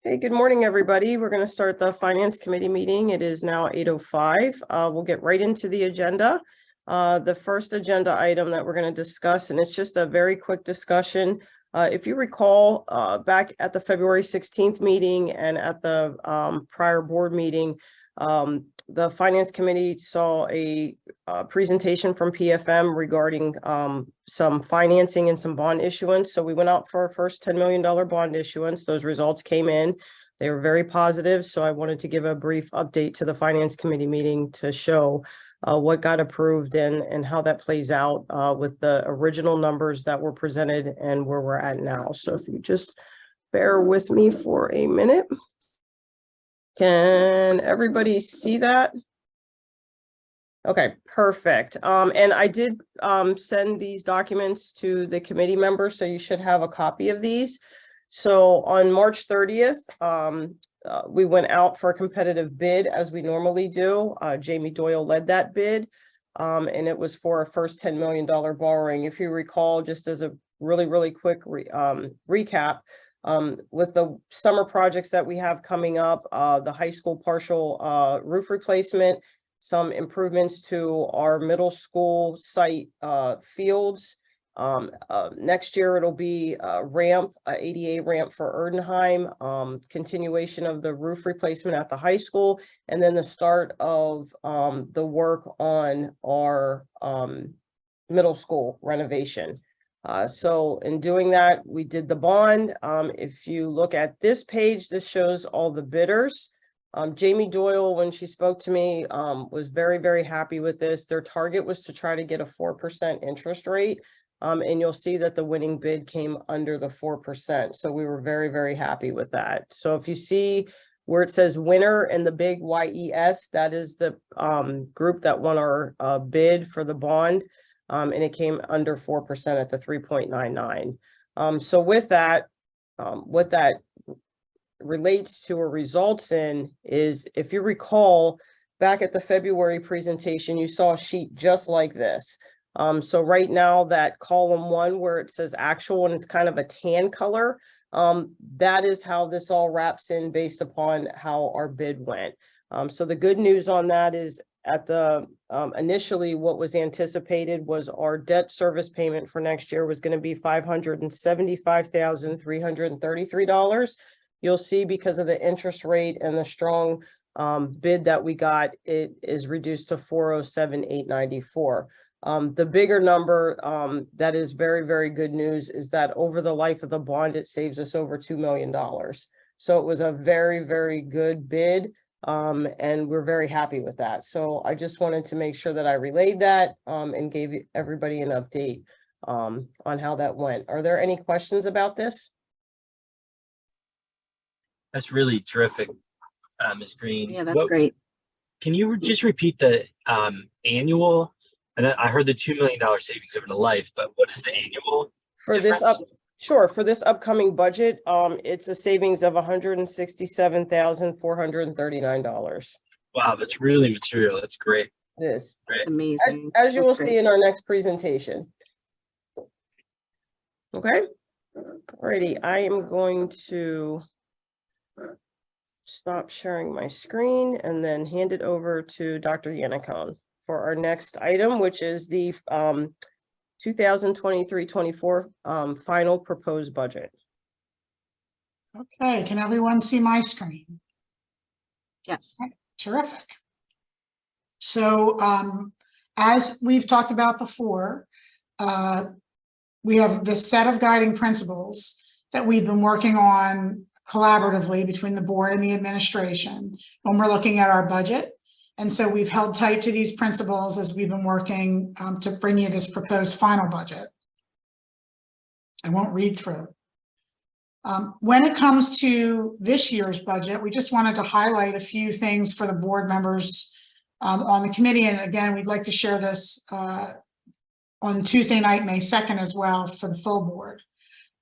Hey, good morning, everybody. We're going to start the Finance Committee meeting. It is now 8:05. We'll get right into the agenda. The first agenda item that we're going to discuss, and it's just a very quick discussion. If you recall, back at the February 16th meeting and at the prior board meeting, the Finance Committee saw a presentation from PFM regarding some financing and some bond issuance. So we went out for our first $10 million bond issuance. Those results came in. They were very positive. So I wanted to give a brief update to the Finance Committee meeting to show what got approved and how that plays out with the original numbers that were presented and where we're at now. So if you just bear with me for a minute. Can everybody see that? Okay, perfect. And I did send these documents to the committee members, so you should have a copy of these. So on March 30th, we went out for a competitive bid as we normally do. Jamie Doyle led that bid, and it was for a first $10 million borrowing. If you recall, just as a really quick recap, with the summer projects that we have coming up, the high school partial roof replacement, some improvements to our middle school site fields. Next year, it'll be a ramp, ADA ramp for Erdenheim, continuation of the roof replacement at the high school, and then the start of the work on our middle school renovation. So in doing that, we did the bond. If you look at this page, this shows all the bidders. Jamie Doyle, when she spoke to me, was very happy with this. Their target was to try to get a 4% interest rate. And you'll see that the winning bid came under the 4%. So we were very happy with that. So if you see where it says winner and the big YES, that is the group that won our bid for the bond. And it came under 4% at the 3.99. So with that, what that relates to or results in is, if you recall, back at the February presentation, you saw a sheet just like this. So right now, that column 1 where it says actual and it's kind of a tan color, that is how this all wraps in based upon how our bid went. So the good news on that is, at the initially what was anticipated was our debt service payment for next year was going to be $575,333. You'll see, because of the interest rate and the strong bid that we got, it is reduced to $407,894. The bigger number that is very good news is that over the life of the bond, it saves us over $2 million. So it was a very good bid. And we're very happy with that. So I just wanted to make sure that I relayed that and gave everybody an update on how that went. Are there any questions about this? That's really terrific, Ms. Green. Yeah, that's great. Can you just repeat the annual? And I heard the $2 million savings over the life, but what is the annual for difference? For this upcoming budget, it's a savings of $167,439. Wow, that's really material. That's great. It is. That's amazing. As you will see in our next presentation. Okay. Alrighty, I am going to stop sharing my screen and then hand it over to Dr. Yannicone for our next item, which is the 2023-24 final proposed budget. Okay, can everyone see my screen? Yes. Okay, terrific. So as we've talked about before, we have this set of guiding principles that we've been working on collaboratively between the board and the administration when we're looking at our budget. And so we've held tight to these principles as we've been working to bring you this proposed final budget. I won't read through. When it comes to this year's budget, we just wanted to highlight a few things for the board members on the committee. And again, we'd like to share this on Tuesday night, May 2nd as well for the full board.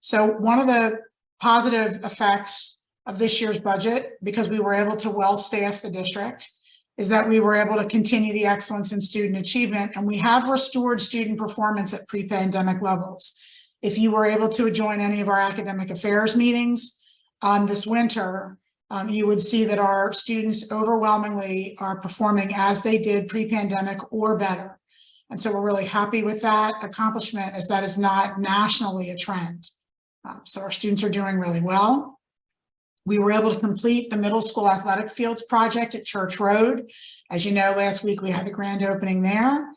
So one of the positive effects of this year's budget, because we were able to well staff the district, is that we were able to continue the excellence in student achievement, and we have restored student performance at pre-pandemic levels. If you were able to join any of our academic affairs meetings, this winter, you would see that our students overwhelmingly are performing as they did pre-pandemic or better. And so we're really happy with that accomplishment, as that is not nationally a trend. So our students are doing really well. We were able to complete the middle school athletic fields project at Church Road. As you know, last week we had the grand opening there.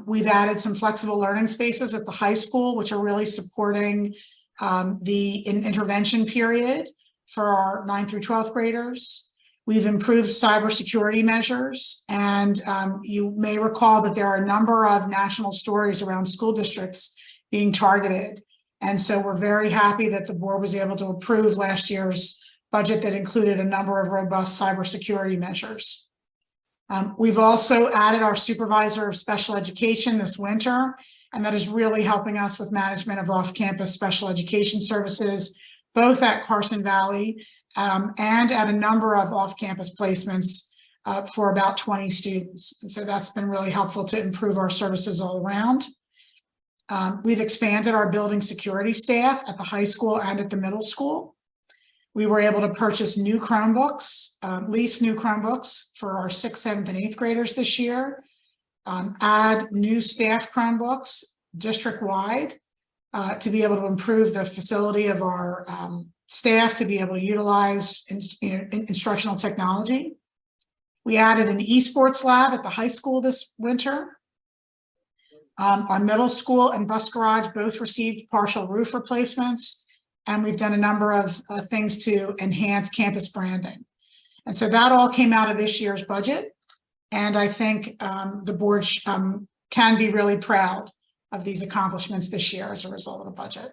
We've added some flexible learning spaces at the high school, which are really supporting the intervention period for our 9th through 12th graders. We've improved cybersecurity measures, and you may recall that there are a number of national stories around school districts being targeted. And so we're very happy that the board was able to approve last year's budget that included a number of robust cybersecurity measures. We've also added our supervisor of special education this winter, and that is really helping us with management of off-campus special education services, both at Carson Valley and at a number of off-campus placements for about 20 students. And so that's been really helpful to improve our services all around. We've expanded our building security staff at the high school and at the middle school. We were able to purchase new Chromebooks, lease new Chromebooks for our 6th, 7th, and 8th graders this year, add new staff Chromebooks district-wide to be able to improve the facility of our staff to be able to utilize instructional technology. We added an esports lab at the high school this winter. Our middle school and bus garage both received partial roof replacements, and we've done a number of things to enhance campus branding. And so that all came out of this year's budget. And I think the board can be really proud of these accomplishments this year as a result of the budget.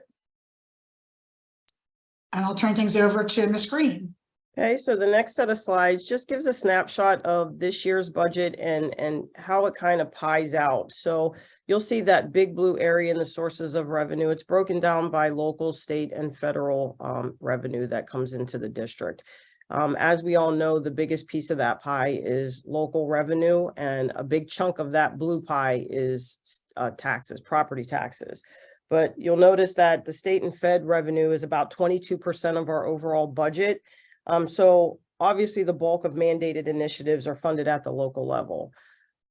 And I'll turn things over to Ms. Green. Okay, so the next set of slides just gives a snapshot of this year's budget and how it kind of pies out. So you'll see that big blue area in the sources of revenue. It's broken down by local, state, and federal revenue that comes into the district. As we all know, the biggest piece of that pie is local revenue, and a big chunk of that blue pie is taxes, property taxes. But you'll notice that the state and Fed revenue is about 22% of our overall budget. So obviously the bulk of mandated initiatives are funded at the local level.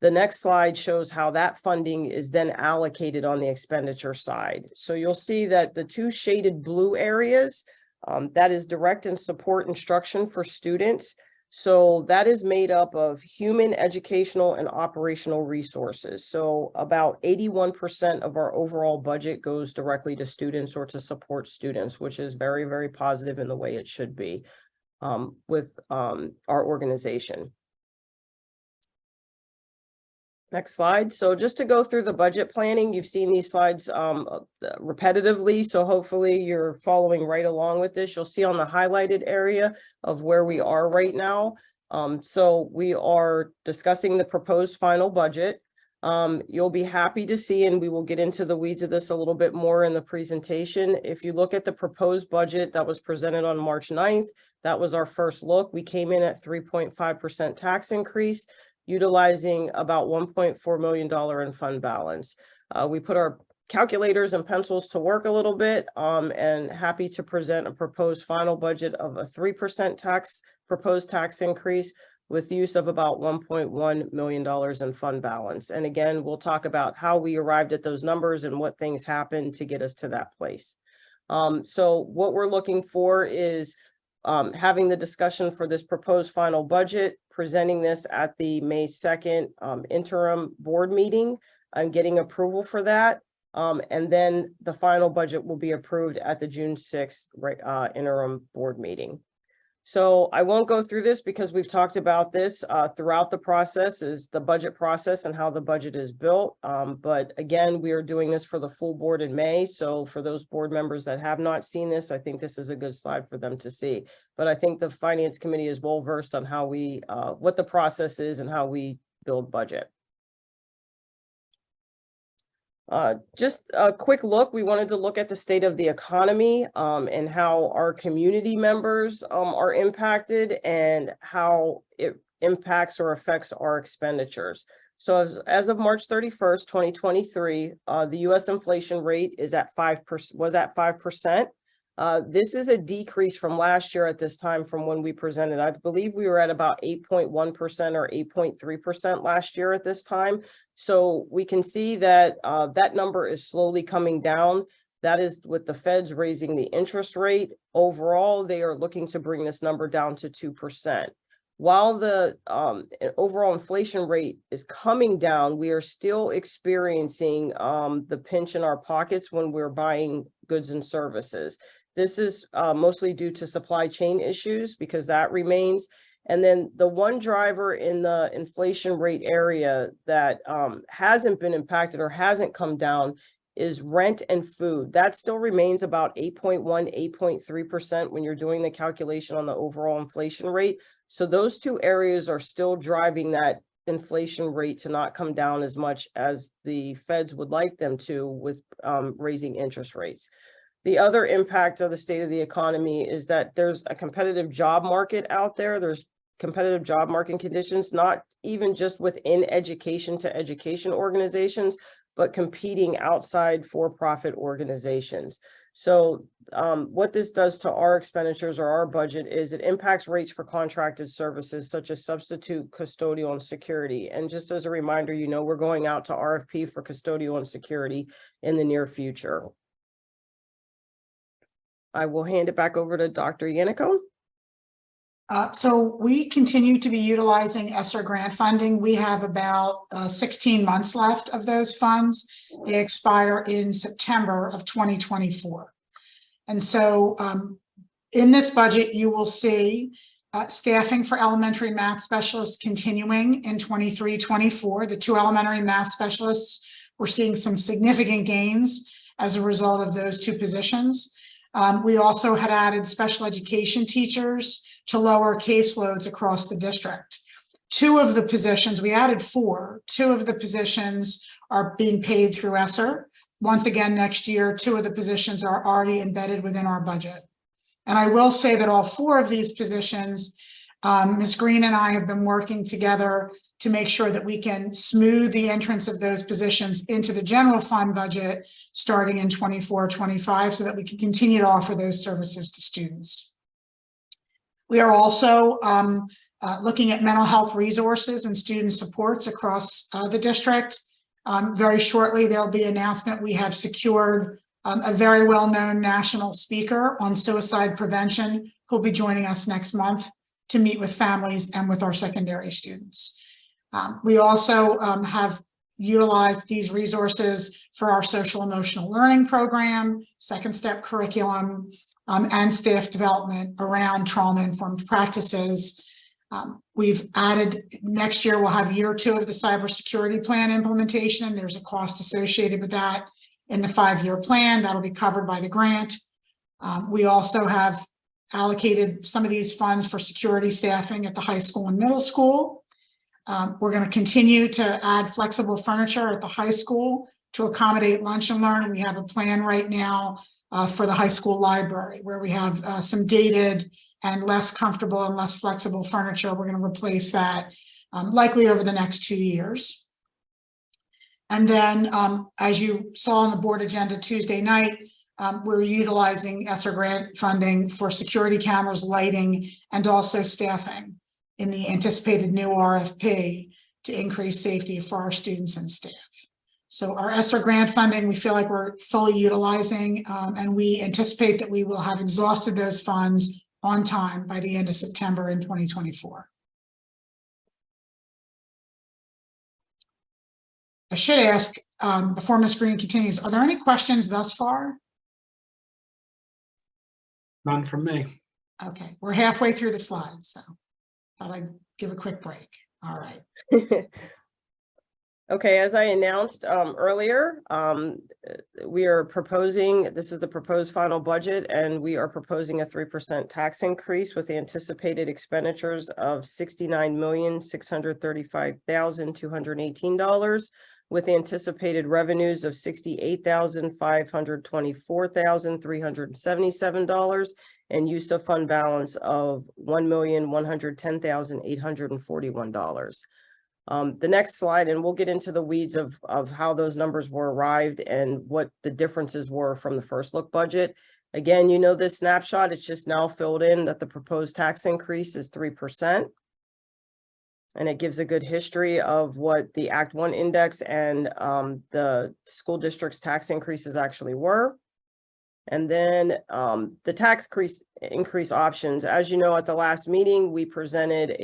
The next slide shows how that funding is then allocated on the expenditure side. So you'll see that the two shaded blue areas, that is direct and support instruction for students. So that is made up of human, educational, and operational resources. So about 81% of our overall budget goes directly to students or to support students, which is very, very positive in the way it should be with our organization. Next slide. So just to go through the budget planning, you've seen these slides repetitively, so hopefully you're following right along with this. You'll see on the highlighted area of where we are right now. So we are discussing the proposed final budget. You'll be happy to see, and we will get into the weeds of this a little bit more in the presentation. If you look at the proposed budget that was presented on March 9th, that was our first look. We came in at 3.5% tax increase, utilizing about $1.4 million in fund balance. We put our calculators and pencils to work a little bit, and happy to present a proposed final budget of a 3% proposed tax increase with use of about $1.1 million in fund balance. And again, we'll talk about how we arrived at those numbers and what things happened to get us to that place. So what we're looking for is having the discussion for this proposed final budget, presenting this at the May 2nd interim board meeting and getting approval for that. And then the final budget will be approved at the June 6th interim board meeting. So I won't go through this because we've talked about this throughout the process, is the budget process and how the budget is built. But again, we are doing this for the full board in May. So for those board members that have not seen this, I think this is a good slide for them to see. But I think the finance committee is well versed on how we, what the process is and how we build budget. Just a quick look, we wanted to look at the state of the economy and how our community members are impacted and how it impacts or affects our expenditures. So as of March 31st, 2023, the US inflation rate is at 5%, was at 5%. This is a decrease from last year at this time from when we presented. I believe we were at about 8.1% or 8.3% last year at this time. So we can see that that number is slowly coming down. That is with the feds raising the interest rate. Overall, they are looking to bring this number down to 2%. While the overall inflation rate is coming down, we are still experiencing the pinch in our pockets when we're buying goods and services. This is mostly due to supply chain issues because that remains. And then the one driver in the inflation rate area that hasn't been impacted or hasn't come down is rent and food. That still remains about 8.1, 8.3% when you're doing the calculation on the overall inflation rate. So those two areas are still driving that inflation rate to not come down as much as the feds would like them to with raising interest rates. The other impact of the state of the economy is that there's a competitive job market out there. There's competitive job market conditions, not even just within education to education organizations, but competing outside for-profit organizations. So what this does to our expenditures or our budget is it impacts rates for contracted services such as substitute, custodial, and security. And just as a reminder, you know, we're going out to RFP for custodial and security in the near future. I will hand it back over to Dr. Yannico. So we continue to be utilizing ESSER grant funding. We have about 16 months left of those funds. They expire in September of 2024. And so in this budget, you will see staffing for elementary math specialists continuing in 23-24. The 2 elementary math specialists, we're seeing some significant gains as a result of those 2 positions. We also had added special education teachers to lower caseloads across the district. 2 of the positions, we added 4, 2 of the positions are being paid through ESSER. Once again, next year, 2 of the positions are already embedded within our budget. And I will say that all 4 of these positions, Ms. Green and I have been working together to make sure that we can smooth the entrance of those positions into the general fund budget starting in 24-25 so that we can continue to offer those services to students. We are also looking at mental health resources and student supports across the district. Very shortly, there will be an announcement. We have secured a very well-known national speaker on suicide prevention who'll be joining us next month to meet with families and with our secondary students. We also have utilized these resources for our social emotional learning program, second step curriculum, and staff development around trauma-informed practices. We've added, next year we'll have year 2 of the cybersecurity plan implementation, and there's a cost associated with that in the 5-year plan that'll be covered by the grant. We also have allocated some of these funds for security staffing at the high school and middle school. We're going to continue to add flexible furniture at the high school to accommodate lunch and learn. We have a plan right now for the high school library where we have some dated and less comfortable and less flexible furniture. We're going to replace that likely over the next 2 years. And then as you saw on the board agenda Tuesday night, we're utilizing ESSER grant funding for security cameras, lighting, and also staffing in the anticipated new RFP to increase safety for our students and staff. So our ESSER grant funding, we feel like we're fully utilizing, and we anticipate that we will have exhausted those funds on time by the end of September in 2024. I should ask, before Ms. Green continues, are there any questions thus far? None from me. Okay, we're halfway through the slides, so thought I'd give a quick break. All right. Okay, as I announced earlier, we are proposing, this is the proposed final budget, and we are proposing a 3% tax increase with anticipated expenditures of $69,635,218, with anticipated revenues of $68,524,377, and use of fund balance of $1,110,841. The next slide, and we'll get into the weeds of how those numbers were arrived and what the differences were from the first look budget. Again, you know this snapshot, it's just now filled in that the proposed tax increase is 3%. And it gives a good history of what the Act 1 index and the school district's tax increases actually were. And then the tax increase options, as you know, at the last meeting, we presented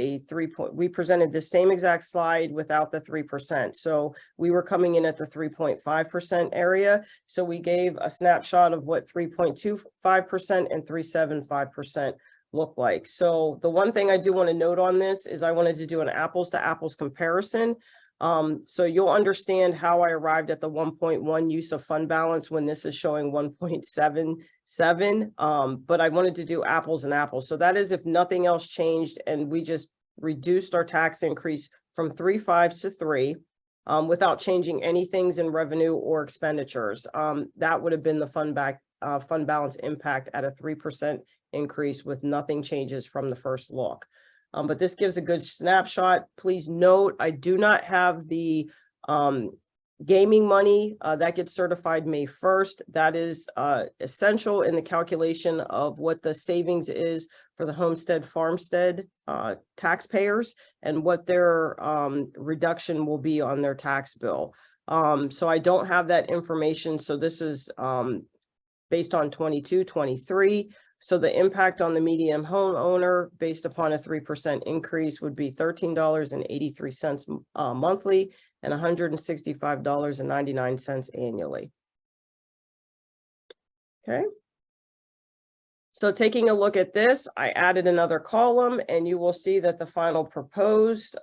we presented the same exact slide without the 3%. So we were coming in at the 3.5% area. So we gave a snapshot of what 3.25% and 3.75% look like. So the one thing I do want to note on this is I wanted to do an apples to apples comparison. So you'll understand how I arrived at the 1.1 use of fund balance when this is showing 1.77. But I wanted to do apples and apples. So that is if nothing else changed and we just reduced our tax increase from 3.5 to 3 without changing any things in revenue or expenditures. That would have been the fund balance impact at a 3% increase with nothing changes from the first look. But this gives a good snapshot. Please note, I do not have the gaming money that gets certified May 1st. That is essential in the calculation of what the savings is for the homestead farmstead taxpayers and what their reduction will be on their tax bill. So I don't have that information. So this is based on 22-23. So the impact on the median homeowner based upon a 3% increase would be $13.83 monthly and $165.99 annually. Okay. So taking a look at this, I added another column and you will see that the final proposed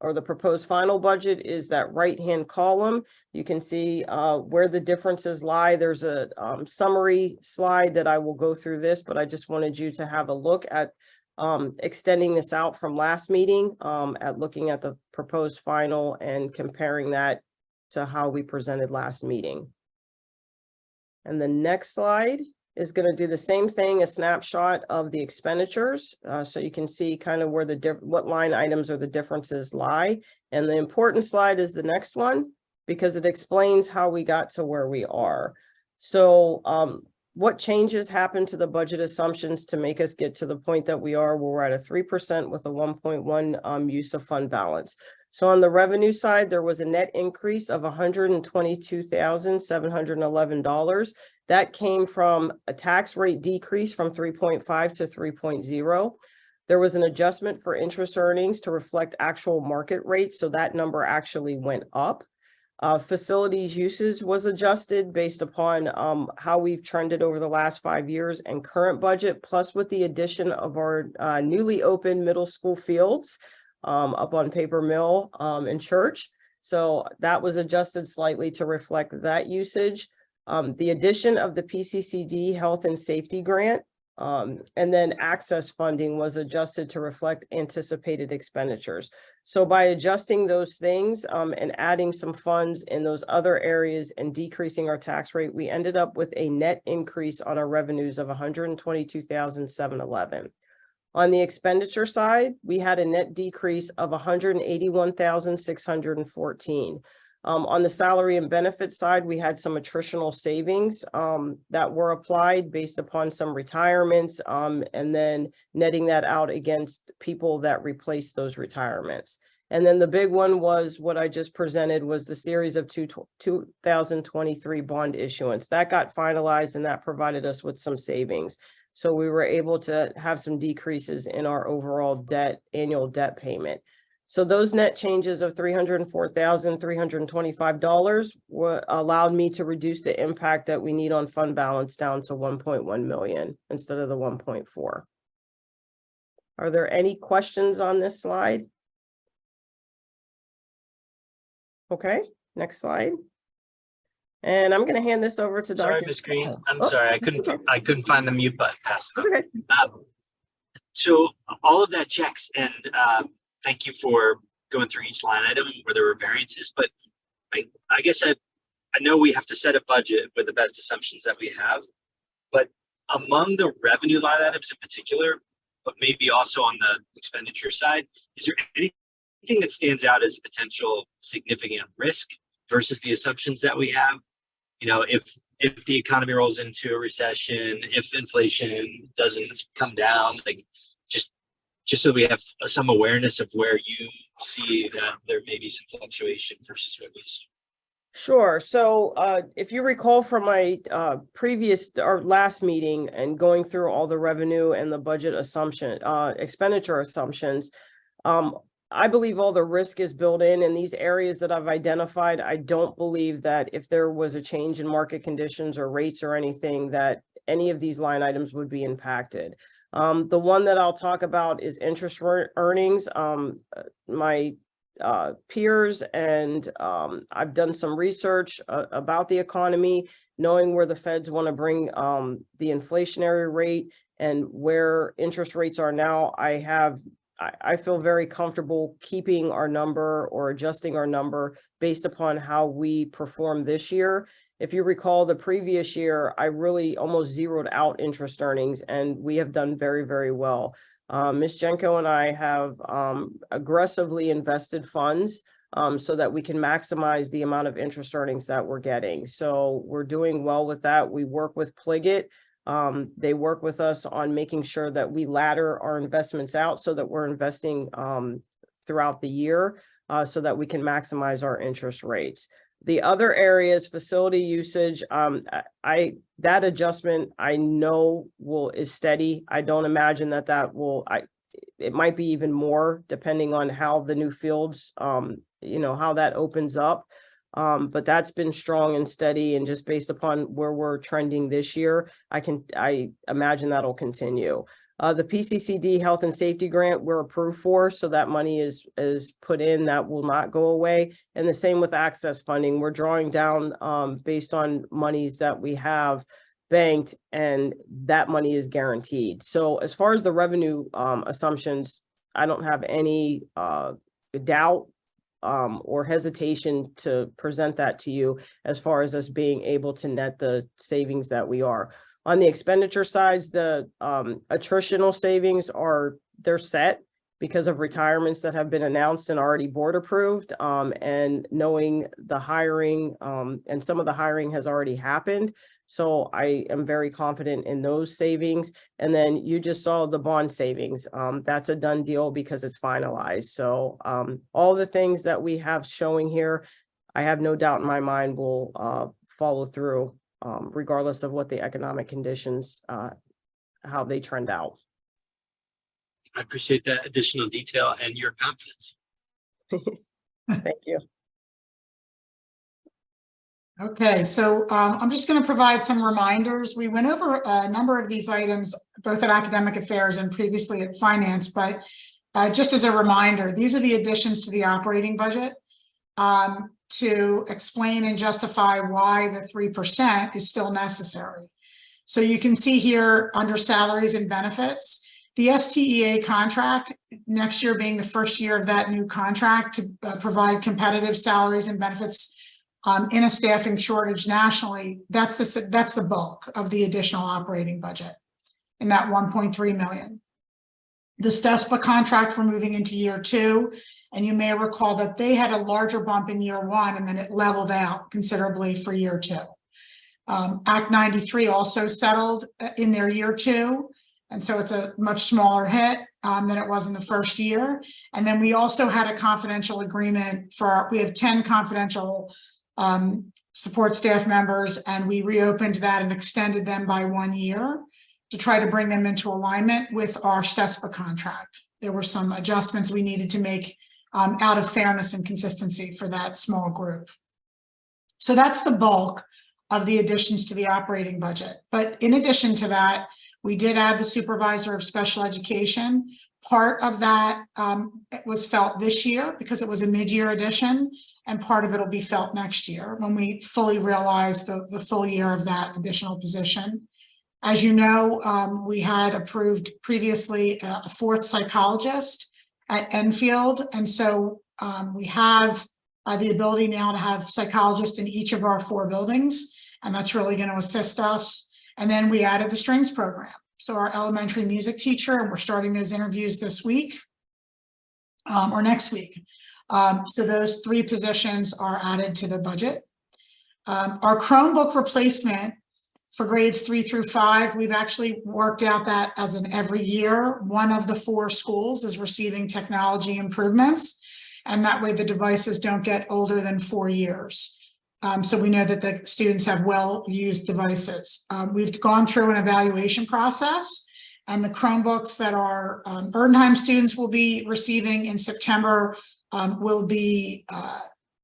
or the proposed final budget is that right-hand column. You can see where the differences lie. There's a summary slide that I will go through this, but I just wanted you to have a look at extending this out from last meeting, at looking at the proposed final and comparing that to how we presented last meeting. And the next slide is going to do the same thing, a snapshot of the expenditures. So you can see kind of where what line items or the differences lie. And the important slide is the next one, because it explains how we got to where we are. So what changes happened to the budget assumptions to make us get to the point that we are, where we're at a 3% with a 1.1 use of fund balance. So on the revenue side, there was a net increase of $122,711. That came from a tax rate decrease from 3.5 to 3.0. There was an adjustment for interest earnings to reflect actual market rates. So that number actually went up. Facilities usage was adjusted based upon how we've trended over the last 5 years and current budget, plus with the addition of our newly opened middle school fields up on Paper Mill and Church. So that was adjusted slightly to reflect that usage. The addition of the PCCD health and safety grant and then access funding was adjusted to reflect anticipated expenditures. So by adjusting those things and adding some funds in those other areas and decreasing our tax rate, we ended up with a net increase on our revenues of $122,711. On the expenditure side, we had a net decrease of $181,614. On the salary and benefits side, we had some attritional savings that were applied based upon some retirements and then netting that out against people that replaced those retirements. And then the big one was what I just presented was the series of 2023 bond issuance. That got finalized and that provided us with some savings. So we were able to have some decreases in our overall annual debt payment. So those net changes of $304,325 allowed me to reduce the impact that we need on fund balance down to 1.1 million instead of the 1.4. Are there any questions on this slide? Okay, next slide. And I'm going to hand this over to Dr. Sorry, Ms. Green. I'm sorry, I couldn't find the mute button fast enough. Okay. So all of that checks, and thank you for going through each line item where there were variances. But I guess I know we have to set a budget with the best assumptions that we have. But among the revenue line items in particular, but maybe also on the expenditure side, is there anything that stands out as a potential significant risk versus the assumptions that we have? You know, if if the economy rolls into a recession, if inflation doesn't come down, like just so we have some awareness of where you see that there may be some fluctuation versus what we see. Sure. So if you recall from my previous or last meeting and going through all the revenue and the budget assumption, expenditure assumptions, I believe all the risk is built in these areas that I've identified. I don't believe that if there was a change in market conditions or rates or anything, that any of these line items would be impacted. The one that I'll talk about is interest earnings. My peers and I've done some research about the economy, knowing where the feds want to bring the inflationary rate and where interest rates are now. I feel very comfortable keeping our number or adjusting our number based upon how we perform this year. If you recall the previous year, I really almost zeroed out interest earnings, and we have done very, very well. Ms. Jenko and I have aggressively invested funds so that we can maximize the amount of interest earnings that we're getting. So we're doing well with that. We work with Pliget. They work with us on making sure that we ladder our investments out so that we're investing throughout the year so that we can maximize our interest rates. The other areas, facility usage, that adjustment I know is steady. I don't imagine that will, it might be even more depending on how the new fields, how that opens up. But that's been strong and steady, and just based upon where we're trending this year, I imagine that'll continue. The PCCD health and safety grant we're approved for, so that money is put in, that will not go away. And the same with access funding. We're drawing down based on monies that we have banked, and that money is guaranteed. So as far as the revenue assumptions, I don't have any doubt or hesitation to present that to you as far as us being able to net the savings that we are. On the expenditure sides, the attritional savings they're set because of retirements that have been announced and already board approved, and knowing the hiring, and some of the hiring has already happened. So I am very confident in those savings. And then you just saw the bond savings. That's a done deal because it's finalized. So all the things that we have showing here, I have no doubt in my mind will follow through, regardless of what the economic conditions, how they trend out. I appreciate that additional detail and your confidence. Thank you. Okay, so I'm just going to provide some reminders. We went over a number of these items, both at Academic Affairs and previously at Finance, but just as a reminder, these are the additions to the operating budget to explain and justify why the 3% is still necessary. So you can see here under salaries and benefits, the STEA contract, next year being the first year of that new contract to provide competitive salaries and benefits in a staffing shortage nationally, that's the bulk of the additional operating budget in that 1.3 million. The SDST contract, we're moving into year 2, and you may recall that they had a larger bump in year 1, and then it leveled out considerably for year 2. Act 93 also settled in their year 2, and so it's a much smaller hit than it was in the first year. And then we also had a confidential agreement we have 10 confidential support staff members, and we reopened that and extended them by 1 year to try to bring them into alignment with our SDST contract. There were some adjustments we needed to make out of fairness and consistency for that small group. So that's the bulk of the additions to the operating budget. But in addition to that, we did add the supervisor of special education. Part of that was felt this year because it was a mid-year addition, and part of it will be felt next year when we fully realize the full year of that additional position. As you know, we had approved previously a 4th psychologist at Enfield, and so we have the ability now to have psychologists in each of our 4 buildings, and that's really going to assist us. And then we added the strings program. So our elementary music teacher, and we're starting those interviews this week or next week. So those 3 positions are added to the budget. Our Chromebook replacement for grades 3 through 5, we've actually worked out that as an every year, one of the 4 schools is receiving technology improvements. And that way the devices don't get older than 4 years. So we know that the students have well-used devices. We've gone through an evaluation process, and the Chromebooks that our Erdenheim students will be receiving in September will be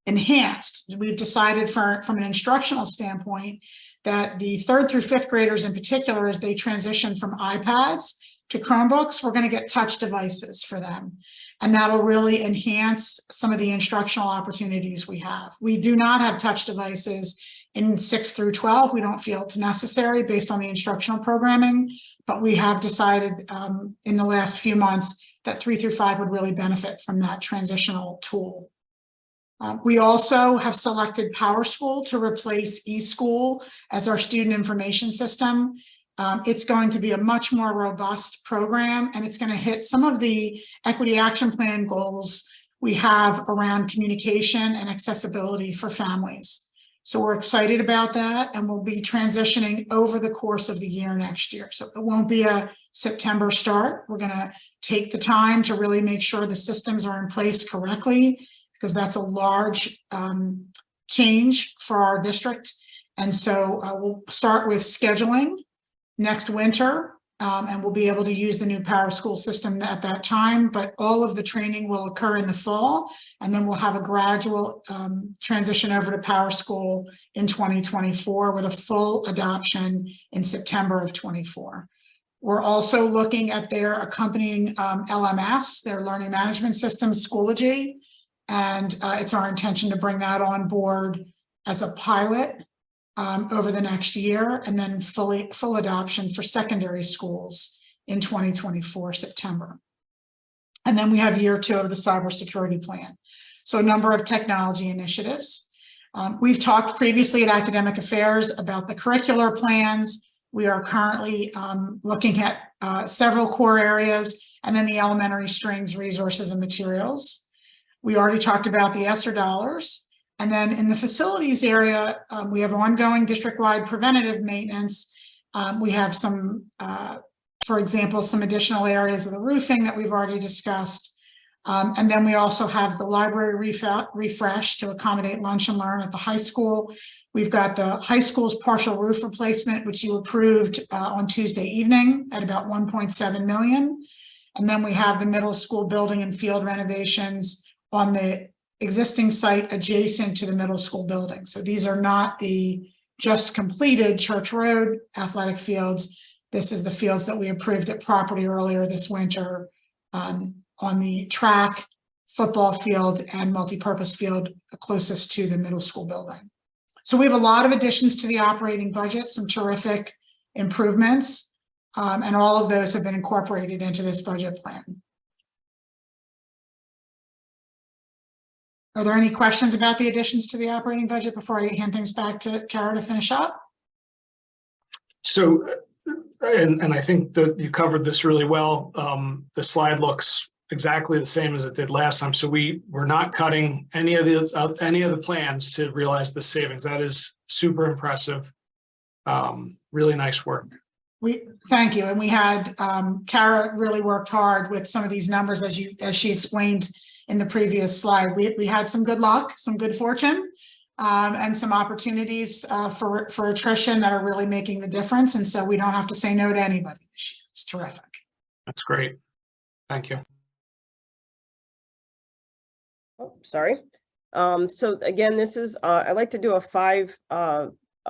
enhanced. We've decided from an instructional standpoint that the 3rd through 5th graders in particular, as they transition from iPads to Chromebooks, we're going to get touch devices for them. And that'll really enhance some of the instructional opportunities we have. We do not have touch devices in 6 through 12. We don't feel it's necessary based on the instructional programming, but we have decided in the last few months that 3 through 5 would really benefit from that transitional tool. We also have selected PowerSchool to replace eSchool as our student information system. It's going to be a much more robust program, and it's going to hit some of the equity action plan goals we have around communication and accessibility for families. So we're excited about that, and we'll be transitioning over the course of the year next year. So it won't be a September start. We're going to take the time to really make sure the systems are in place correctly, because that's a large change for our district. And so we'll start with scheduling next winter, and we'll be able to use the new PowerSchool system at that time, but all of the training will occur in the fall, and then we'll have a gradual transition over to PowerSchool in 2024 with a full adoption in September of 24. We're also looking at their accompanying LMS, their learning management system, Schoology, and it's our intention to bring that on board as a pilot over the next year, and then full adoption for secondary schools in 2024 September. And then we have year 2 of the cybersecurity plan. So a number of technology initiatives. We've talked previously at Academic Affairs about the curricular plans. We are currently looking at several core areas, and then the elementary strings, resources, and materials. We already talked about the ESSER dollars. And then in the facilities area, we have ongoing district-wide preventative maintenance. We have some, for example, some additional areas of the roofing that we've already discussed. And then we also have the library refresh to accommodate lunch and learn at the high school. We've got the high school's partial roof replacement, which you approved on Tuesday evening at about $1.7 million. And then we have the middle school building and field renovations on the existing site adjacent to the middle school building. So these are not the just completed Church Road athletic fields. This is the fields that we approved at property earlier this winter on the track, football field, and multipurpose field closest to the middle school building. So we have a lot of additions to the operating budget, some terrific improvements, and all of those have been incorporated into this budget plan. Are there any questions about the additions to the operating budget before I hand things back to Kara to finish up? So, and I think that you covered this really well. The slide looks exactly the same as it did last time. So we're not cutting any of the plans to realize the savings. That is super impressive. Really nice work. Thank you. And we had Kara really worked hard with some of these numbers as she explained in the previous slide. We had some good luck, some good fortune, and some opportunities for attrition that are really making the difference. And so we don't have to say no to anybody this year. It's terrific. That's great. Thank you. Oh, sorry. So again, this is I like to do a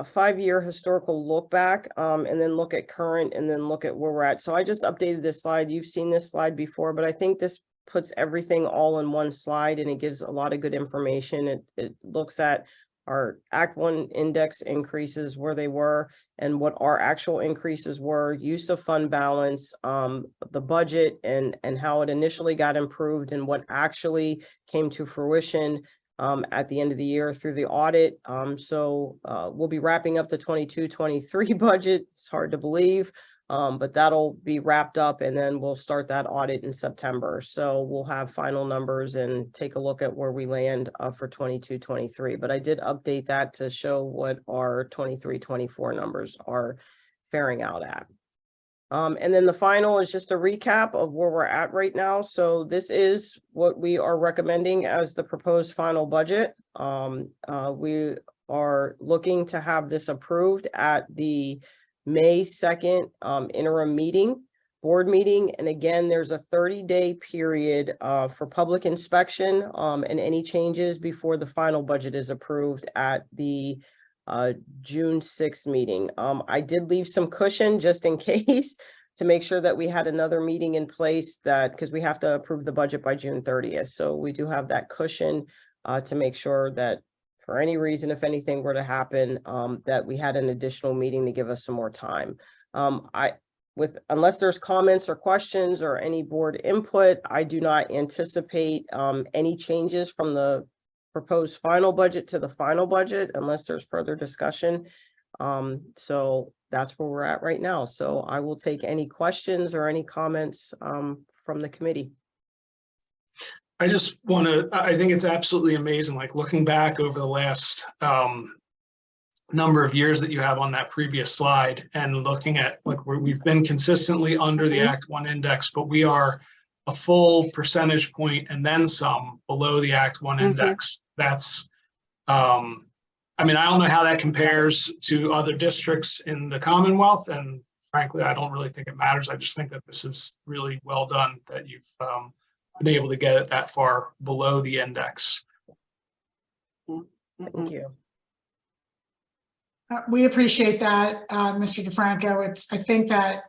five-year historical look back, and then look at current, and then look at where we're at. So I just updated this slide. You've seen this slide before, but I think this puts everything all in one slide, and it gives a lot of good information. It looks at our Act 1 index increases, where they were, and what our actual increases were, use of fund balance, the budget, and how it initially got improved, and what actually came to fruition at the end of the year through the audit. So we'll be wrapping up the 22-23 budget. It's hard to believe. But that'll be wrapped up and then we'll start that audit in September. So we'll have final numbers and take a look at where we land for 22-23. But I did update that to show what our 23-24 numbers are faring out at. And then the final is just a recap of where we're at right now. So this is what we are recommending as the proposed final budget. We are looking to have this approved at the May 2nd interim board meeting. And again, there's a 30-day period for public inspection and any changes before the final budget is approved at the June 6th meeting. I did leave some cushion just in case to make sure that we had another meeting in place because we have to approve the budget by June 30th. So we do have that cushion to make sure that for any reason, if anything were to happen, that we had an additional meeting to give us some more time. Unless there's comments or questions or any board input, I do not anticipate any changes from the proposed final budget to the final budget unless there's further discussion. So that's where we're at right now. So I will take any questions or any comments from the committee. I just want to, I think it's absolutely amazing, like looking back over the last number of years that you have on that previous slide and looking at like we've been consistently under the Act 1 index, but we are a full percentage point and then some below the Act 1 index. That's, I mean, I don't know how that compares to other districts in the Commonwealth. And frankly, I don't really think it matters. I just think that this is really well done that you've been able to get it that far below the index. Thank you. We appreciate that, Mr. DeFranco. I think that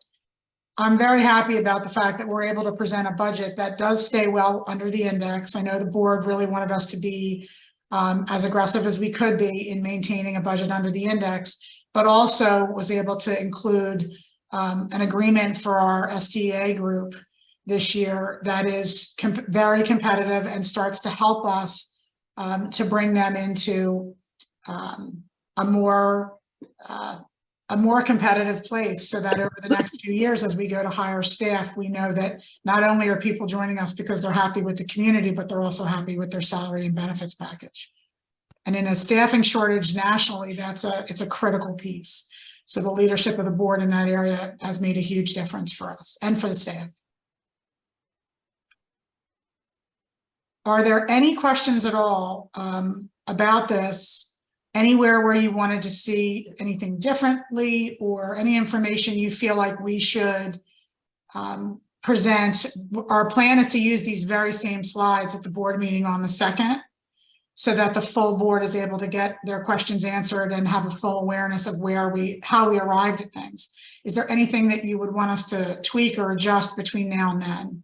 I'm very happy about the fact that we're able to present a budget that does stay well under the index. I know the board really wanted us to be as aggressive as we could be in maintaining a budget under the index, but also was able to include an agreement for our STA group this year that is very competitive and starts to help us to bring them into a more competitive place, so that over the next few years, as we go to hire staff, we know that not only are people joining us because they're happy with the community, but they're also happy with their salary and benefits package. And in a staffing shortage nationally, it's a critical piece. So the leadership of the board in that area has made a huge difference for us and for the staff. Are there any questions at all about this? Anywhere where you wanted to see anything differently or any information you feel like we should present? Our plan is to use these very same slides at the board meeting on the 2nd, so that the full board is able to get their questions answered and have a full awareness of how we arrived at things. Is there anything that you would want us to tweak or adjust between now and then?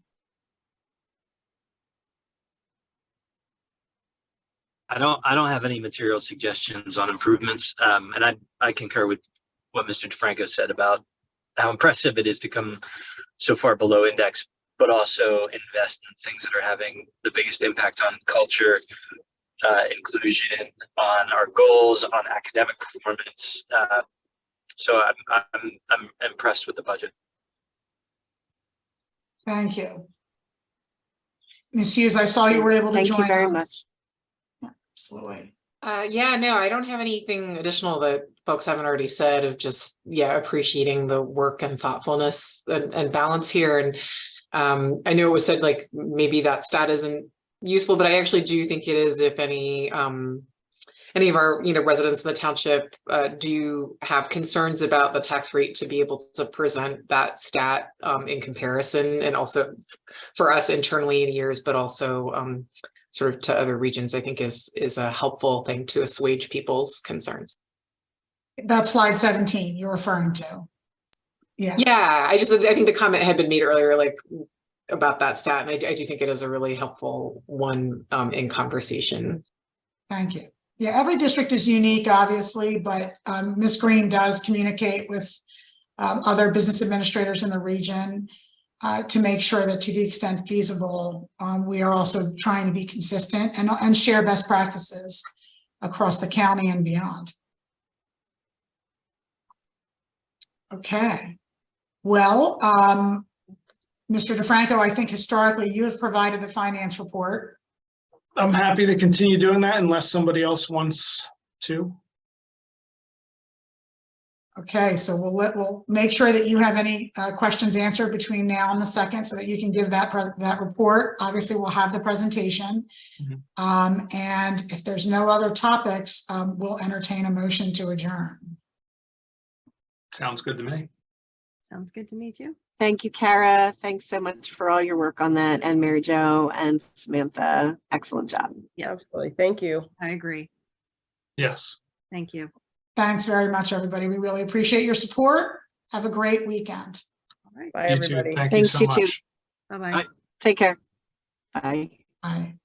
I don't have any material suggestions on improvements. And I concur with what Mr. DeFranco said about how impressive it is to come so far below index, but also invest in things that are having the biggest impact on culture, inclusion, on our goals, on academic performance. So I'm impressed with the budget. Thank you. Ms. Hughes, I saw you were able to join us. Thank you very much. Absolutely. Yeah, no, I don't have anything additional that folks haven't already said, of just, yeah, appreciating the work and thoughtfulness and balance here. And I know it was said like maybe that stat isn't useful, but I actually do think it is. If any of our residents in the township do have concerns about the tax rate, to be able to present that stat in comparison, and also for us internally in years, but also sort of to other regions, I think is a helpful thing to assuage people's concerns. That's slide 17 you're referring to. Yeah. Yeah, I think the comment had been made earlier, like about that stat, and I do think it is a really helpful one in conversation. Thank you. Yeah, every district is unique, obviously, but Ms. Green does communicate with other business administrators in the region to make sure that, to the extent feasible, we are also trying to be consistent and share best practices across the county and beyond. Okay. Well, Mr. DeFranco, I think historically you have provided the finance report. I'm happy to continue doing that unless somebody else wants to. Okay, so we'll make sure that you have any questions answered between now and the 2nd so that you can give that report. Obviously, we'll have the presentation. And if there's no other topics, we'll entertain a motion to adjourn. Sounds good to me. Sounds good to me too. Thank you, Kara. Thanks so much for all your work on that. And Mary Jo and Samantha, excellent job. Absolutely. Thank you. I agree. Yes. Thank you. Thanks very much, everybody. We really appreciate your support. Have a great weekend. All right. Bye, You too. everybody. Thank you Thanks, so you too. much. Bye-bye. Bye. Take care. Bye. Bye.